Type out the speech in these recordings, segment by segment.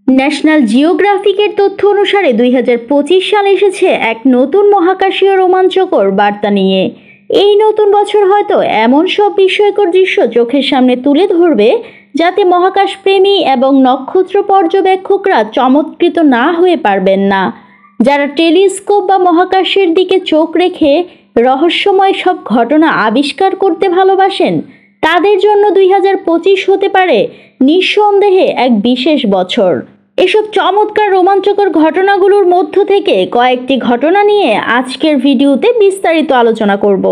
National জিওগ্রাফিকের তথ্য অনুসারে 2025 সাল এসেছে এক নতুন মহাকাশীয় রোমাঞ্চকর বার্তা নিয়ে। এই নতুন বছর হয়তো এমন সব বিস্ময়কর দৃশ্য চোখের সামনে তুলে ধরবে যাতে মহাকাশ প্রেমী এবং নক্ষত্র পর্যবেক্ষকরা চমৎকৃত না হয়ে পারবেন না। যারা টেলিস্কোপ বা মহাকাশের দিকে চোখ রেখে রহস্যময় সব ঘটনা আবিষ্কার করতে ভালোবাসেন, তাদের জন্য 2025 হতে পারে নিঃসন্দেহে এক বিশেষ বছর। এসব চমৎকার রোমাঞ্চকর ঘটনাগুলোর মধ্য থেকে কয়েকটি ঘটনা নিয়ে আজকের ভিডিওতে বিস্তারিত আলোচনা করব।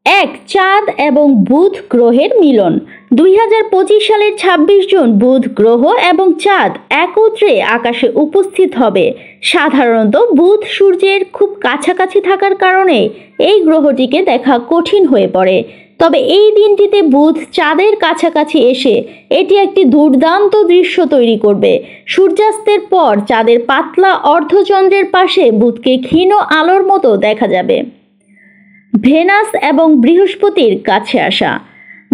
1. চাঁদ এবং বুধ গ্রহের মিলন। 2025 সালের 26 জুন বুধ গ্রহ এবং চাঁদ একত্রে আকাশে উপস্থিত হবে। সাধারণত বুধ সূর্যের খুব কাছাকাছি থাকার কারণে এই গ্রহটিকে দেখা কঠিন হয়ে পড়ে। তবে এই দিনটিতে বুধ চাঁদের কাছাকাছি এসে এটি একটি দুর্দান্ত দৃশ্য তৈরি করবে। সূর্যাস্তের পর চাঁদের পাতলা অর্ধচন্দ্রের পাশে বুধকে ক্ষীণ আলোর মতো দেখা যাবে। ভেনাস এবং বৃহস্পতির কাছে আসা।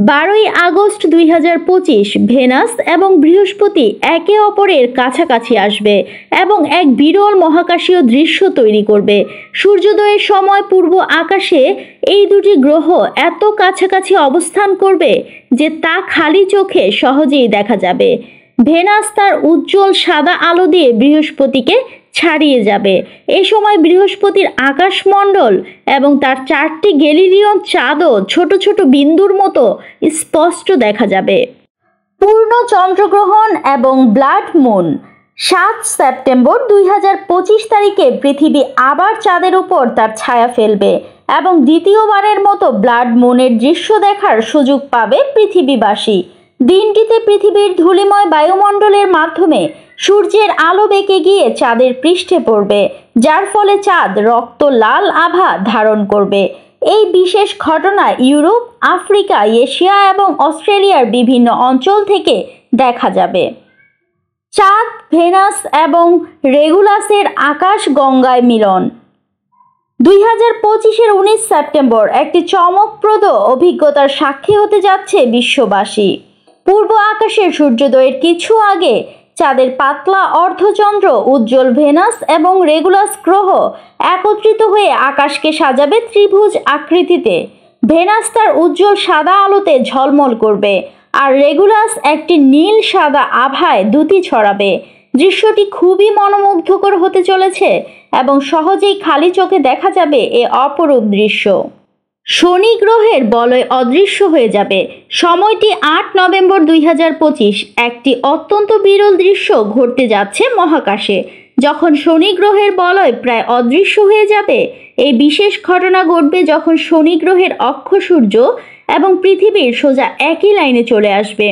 12 আগস্ট 2025 ভেনাস এবং বৃহস্পতি একে অপরের কাছাকাছি আসবে এবং এক বিরল মহাকাশীয় দৃশ্য তৈরি করবে। সূর্যোদয়ের সময় পূর্ব আকাশে এই দুটি গ্রহ এত কাছাকাছি অবস্থান করবে যে তা খালি চোখে সহজেই দেখা যাবে। ভেনাস তার উজ্জ্বল সাদা আলো দিয়ে বৃহস্পতিকে ছাড়িয়ে যাবে। এই সময় বৃহস্পতির আকাশমণ্ডল এবং তার 4টি গ্যালিলিয়ন চাঁদও ছোট ছোট বিন্দুর মতো স্পষ্ট দেখা যাবে। পূর্ণ চন্দ্রগ্রহণ এবং ব্লাড মুন। 7 সেপ্টেম্বর 2025 তারিখে পৃথিবী আবার চাঁদের উপর তার ছায়া ফেলবে এবং দ্বিতীয়বারের মতো ব্লাড মুনের দৃশ্য দেখার সুযোগ পাবে পৃথিবীবাসী। দিনটিতে পৃথিবীর ধূলিময় বায়ুমণ্ডলের মাধ্যমে সূর্যের আলো বেঁকে গিয়ে চাঁদের পৃষ্ঠে পড়বে, যার ফলে চাঁদ রক্ত লাল আভা ধারণ করবে। এই বিশেষ ঘটনা ইউরোপ, আফ্রিকা, এশিয়া এবং অস্ট্রেলিয়ার বিভিন্ন অঞ্চল থেকে দেখা যাবে। চাঁদ, ভেনাস এবং রেগুলাসের আকাশ গঙ্গায় মিলন। 2025-এর 19 সেপ্টেম্বর একটি চমকপ্রদ অভিজ্ঞতার সাক্ষী হতে যাচ্ছে বিশ্ববাসী। পূর্ব আকাশের সূর্যোদয়ের কিছু আগে চাঁদের পাতলা অর্ধচন্দ্র, উজ্জ্বল ভেনাস এবং রেগুলাস গ্রহ একত্রিত হয়ে আকাশকে সাজাবে ত্রিভুজ আকৃতিতে। ভেনাস তার উজ্জ্বল সাদা আলোতে ঝলমল করবে আর রেগুলাস একটি নীল সাদা আভায় দ্যুতি ছড়াবে। দৃশ্যটি খুবই মনোমুগ্ধকর হতে চলেছে এবং সহজেই খালি চোখে দেখা যাবে এ অপরূপ দৃশ্য। শনি গ্রহের বলয় অদৃশ্য হয়ে যাবে। সময়টি 8 নভেম্বর 2025। একটি অত্যন্ত বিরল দৃশ্য ঘটতে যাচ্ছে মহাকাশে। যখন শনি গ্রহের বলয় প্রায় অদৃশ্য হয়ে যাবে, এই বিশেষ ঘটনা ঘটবে যখন শনি গ্রহের অক্ষ সূর্য এবং পৃথিবীর সোজা একই লাইনে চলে আসবে।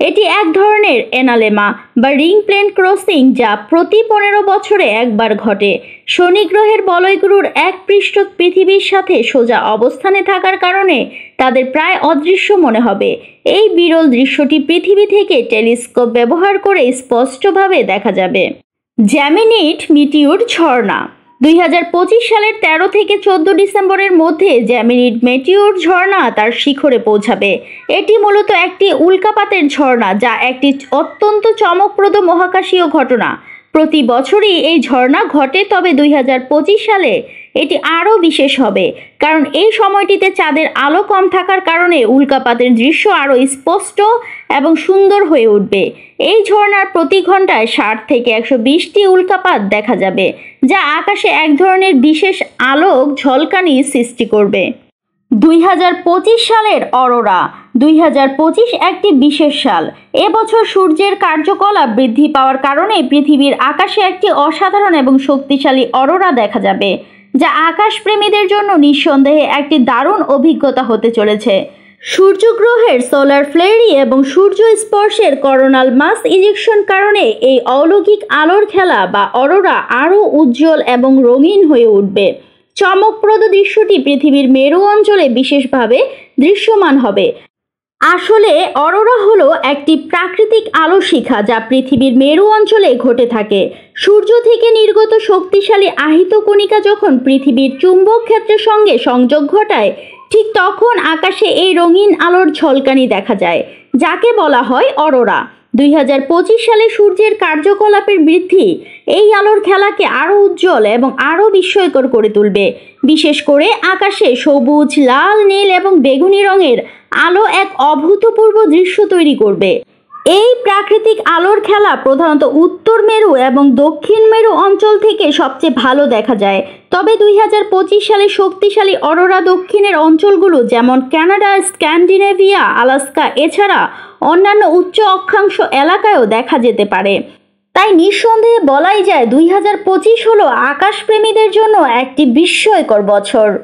এটি এক ধরনের এনালেমা বা রিং প্লেন ক্রসিং যা প্রতি 15 বছরে একবার ঘটে। শনি গ্রহের বলয়গুলোর এক পৃষ্ঠ পৃথিবীর সাথে সোজা অবস্থানে থাকার কারণে তাদের প্রায় অদৃশ্য মনে হবে। এই বিরল দৃশ্যটি পৃথিবী থেকে টেলিস্কোপ ব্যবহার করে স্পষ্টভাবে দেখা যাবে। জ্যামিনিড মিটিওর ঝর্ণা। 2025 সালের 13 থেকে 14 ডিসেম্বরের মধ্যে জ্যামিনিড মেটিওর ঝর্ণা তার শিখরে পৌঁছাবে। এটি মূলত একটি উল্কাপাতের ঝর্ণা যা একটি অত্যন্ত চমকপ্রদ মহাকাশীয় ঘটনা। প্রতি বছরই এই ঝর্ণা ঘটে, তবে 2025 সালে এটি আরও বিশেষ হবে কারণ এই সময়টিতে চাঁদের আলো কম থাকার কারণে উল্কাপাতের দৃশ্য আরও স্পষ্ট এবং সুন্দর হয়ে উঠবে। এই ঝর্ণার প্রতি ঘন্টায় 60 থেকে 120টি উল্কাপাত দেখা যাবে, যা আকাশে এক ধরনের বিশেষ আলোক ঝলকানি সৃষ্টি করবে। 2025 সালের অরোরা। 2025 একটি বিশেষ সাল। এবছর সূর্যের কার্যকলাপ বৃদ্ধি পাওয়ার কারণে পৃথিবীর আকাশে একটি অসাধারণ এবং শক্তিশালী অরোরা দেখা যাবে, যা আকাশপ্রেমীদের জন্য নিঃসন্দেহে একটি দারুণ অভিজ্ঞতা হতে চলেছে। সূর্যগ্রহের সোলার ফ্লেয়ারি এবং সূর্য স্পর্শের করোনাল মাস ইজেকশন কারণে এই অলৌকিক আলোর খেলা বা অরোরা আরও উজ্জ্বল এবং রঙিন হয়ে উঠবে। চমকপ্রদ দৃশ্যটি পৃথিবীর মেরু অঞ্চলে বিশেষভাবে দৃশ্যমান হবে। আসলে অরোরা হলো একটি প্রাকৃতিক আলো শিখা যা পৃথিবীর মেরু অঞ্চলে ঘটে থাকে। সূর্য থেকে নির্গত শক্তিশালী আহিত কণিকা যখন পৃথিবীর চুম্বক ক্ষেত্রের সঙ্গে সংযোগ ঘটায়, ঠিক তখন আকাশে এই রঙিন আলোর ঝলকানি দেখা যায়, যাকে বলা হয় অরোরা। 2025 সালে সূর্যের কার্যকলাপের বৃদ্ধি এই আলোর খেলাকে আরও উজ্জ্বল এবং আরও বিস্ময়কর করে তুলবে। বিশেষ করে আকাশে সবুজ, লাল, নীল এবং বেগুনি রঙের আলো এক অভূতপূর্ব দৃশ্য তৈরি করবে। এই প্রাকৃতিক আলোর খেলা প্রধানত উত্তর মেরু এবং দক্ষিণ মেরু অঞ্চল থেকে সবচেয়ে ভালো দেখা যায়। তবে 2025 সালে শক্তিশালী অরোরা দক্ষিণের অঞ্চলগুলো যেমন কানাডা, স্ক্যান্ডিনেভিয়া, আলাস্কা এছাড়া অন্যান্য উচ্চ অক্ষাংশ এলাকায়ও দেখা যেতে পারে। তাই নিঃসন্দেহে বলাই যায় 2025 হলো আকাশপ্রেমীদের জন্য একটি বিস্ময়কর বছর।